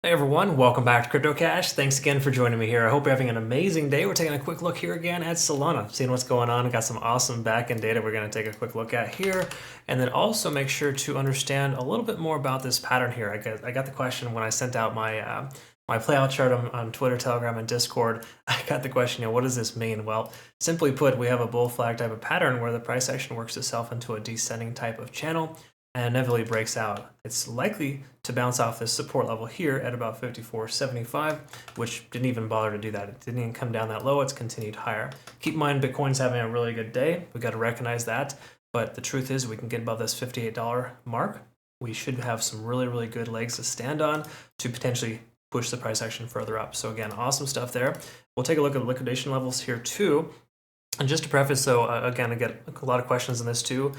Hey everyone, welcome back to Crypto Cash. Thanks again for joining me here. I hope you're having an amazing day. We're taking a quick look here again at Solana, seeing what's going on. Got some awesome backend data we're going to take a quick look at here, and then also make sure to understand a little bit more about this pattern here. I got the question when I sent out my my playout chart on Twitter, Telegram, and Discord. I got the question, what does this mean? Well, simply put, we have a bull flag type of pattern where the price action works itself into a descending type of channel and inevitably breaks out. It's likely to bounce off this support level here at about 54.75, which didn't even bother to do that. It didn't even come down that low, it's continued higher. Keep in mind, Bitcoin's having a really good day. We got to recognize that, but the truth is we can get above this $58 mark. We should have some really, really good legs to stand on to potentially push the price action further up. So again, awesome stuff there. We'll take a look at the liquidation levels here too. And just to preface, so again, I get a lot of questions on this too.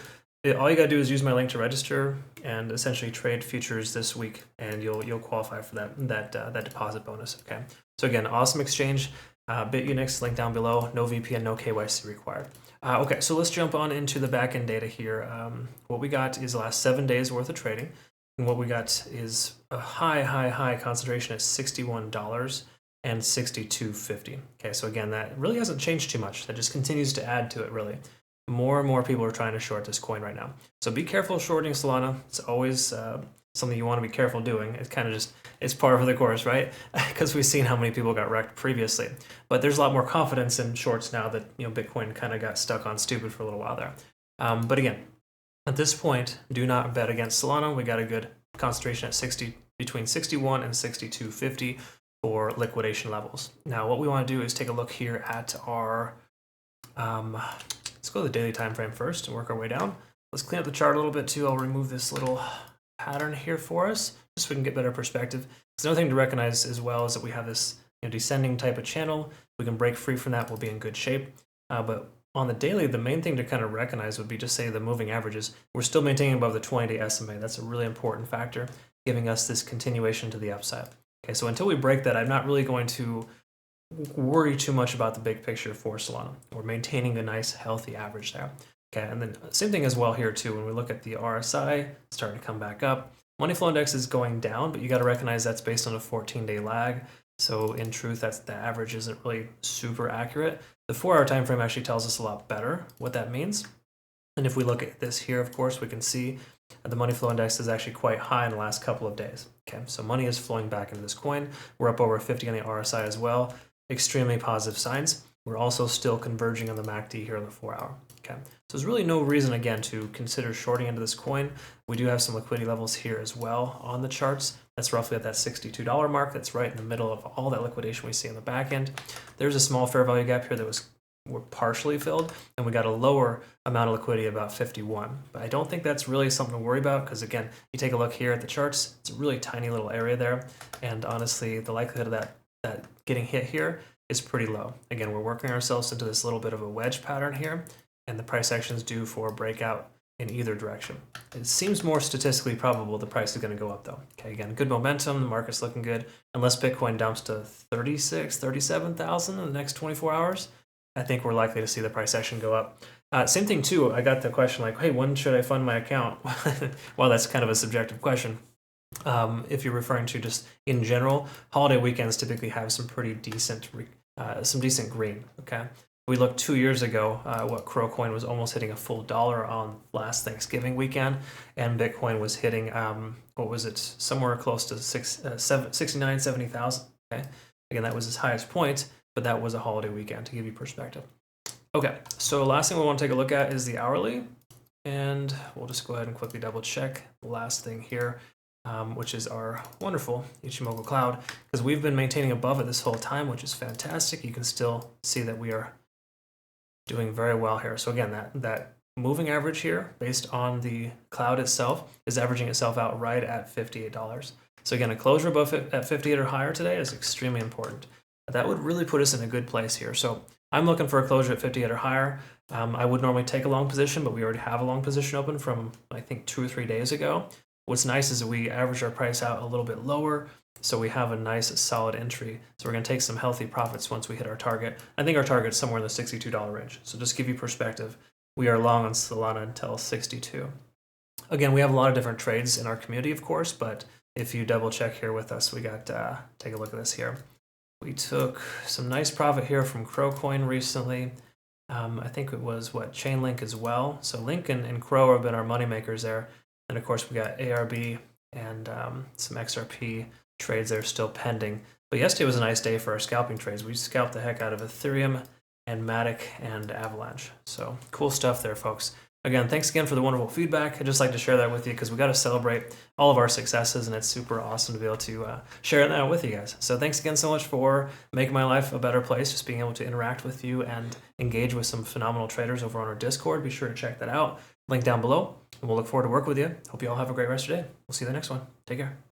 All you gotta do is use my link to register and essentially trade futures this week, and you'll qualify for that deposit bonus. Okay. So again, awesome exchange. Bitunix link down below. No VPN, no KYC required. Okay, so let's jump on into the backend data here. What we got is the last 7 days worth of trading, and what we got is a high concentration at $61 and $62.50. Okay, so again, that really hasn't changed too much. That just continues to add to it, really. More and more people are trying to short this coin right now. So be careful shorting Solana. It's always something you want to be careful doing. It's kind of just, it's par for the course, right? Because we've seen how many people got wrecked previously. But there's a lot more confidence in shorts now that Bitcoin kind of got stuck on stupid for a little while there. But again, at this point, do not bet against Solana. We got a good concentration at between 61 and 62.50 for liquidation levels. Now, what we want to do is take a look here at our let's go to the daily time frame first and work our way down. Let's clean up the chart a little bit too. I'll remove this little pattern here for us, just so we can get better perspective. Because another thing to recognize as well is that we have this descending type of channel. We can break free from that, we'll be in good shape. But on the daily, the main thing to kind of recognize would be just say the moving averages. We're still maintaining above the 20-day SMA. That's a really important factor, giving us this continuation to the upside. Okay, so until we break that, I'm not really going to worry too much about the big picture for Solana. We're maintaining a nice healthy average there. Okay, and then same thing as well here too. When we look at the RSI, it's starting to come back up. Money flow index is going down, but you got to recognize that's based on a 14-day lag. So in truth, the average isn't really super accurate. The 4-hour time frame actually tells us a lot better what that means. And if we look at this here, of course, we can see the money flow index is actually quite high in the last couple of days. Okay, so money is flowing back into this coin. We're up over 50 on the RSI as well. Extremely positive signs. We're also still converging on the MACD here on the 4-hour. Okay, so there's really no reason again to consider shorting into this coin. We do have some liquidity levels here as well on the charts. That's roughly at that $62 mark. That's right in the middle of all that liquidation we see on the back end. There's a small fair value gap here that were partially filled, and we got a lower amount of liquidity, about 51. But I don't think that's really something to worry about, because again, you take a look here at the charts, it's a really tiny little area there, and honestly, the likelihood of that getting hit here is pretty low. Again, we're working ourselves into this little bit of a wedge pattern here, and the price action is due for a breakout in either direction. It seems more statistically probable the price is going to go up though. Okay, again, good momentum, the market's looking good. Unless Bitcoin dumps to 36, 37,000 in the next 24 hours, I think we're likely to see the price action go up. Same thing too, I got the question like, hey, when should I fund my account? Well, that's kind of a subjective question. If you're referring to just in general, holiday weekends typically have some pretty decent, green. Okay, we looked 2 years ago, what Crow Coin was almost hitting a full dollar on last Thanksgiving weekend, and Bitcoin was hitting what was it, somewhere close to 69, 70,000. Okay, again, that was his highest point, but that was a holiday weekend to give you perspective. Okay, so last thing we want to take a look at is the hourly, and we'll just go ahead and quickly double check the last thing here. Which is our wonderful Ichimoku Cloud, because we've been maintaining above it this whole time, which is fantastic. You can still see that we are doing very well here. So again, that moving average here, based on the cloud itself, is averaging itself out right at $58. So again, a closure above at 58 or higher today is extremely important. That would really put us in a good place here. So I'm looking for a closure at 58 or higher. I would normally take a long position, but we already have a long position open from, I think, 2 or 3 days ago. What's nice is that we average our price out a little bit lower, so we have a nice solid entry. So we're going to take some healthy profits once we hit our target. I think our target's somewhere in the $62 range. So just to give you perspective, we are long on Solana until 62. Again, we have a lot of different trades in our community, of course, but if you double check here with us, we got, take a look at this here. We took some nice profit here from Crowcoin recently. I think it was Chainlink as well. So Link and Crow have been our money makers there. And of course we got ARB and some XRP trades that are still pending. But yesterday was a nice day for our scalping trades. We scalped the heck out of Ethereum and Matic and Avalanche. So cool stuff there, folks. Again, thanks again for the wonderful feedback. I'd just like to share that with you because we got to celebrate all of our successes, and it's super awesome to be able to share that with you guys. So thanks again so much for making my life a better place, just being able to interact with you and engage with some phenomenal traders over on our Discord. Be sure to check that out. Link down below, and we'll look forward to working with you. Hope you all have a great rest of your day. We'll see you in the next one. Take care.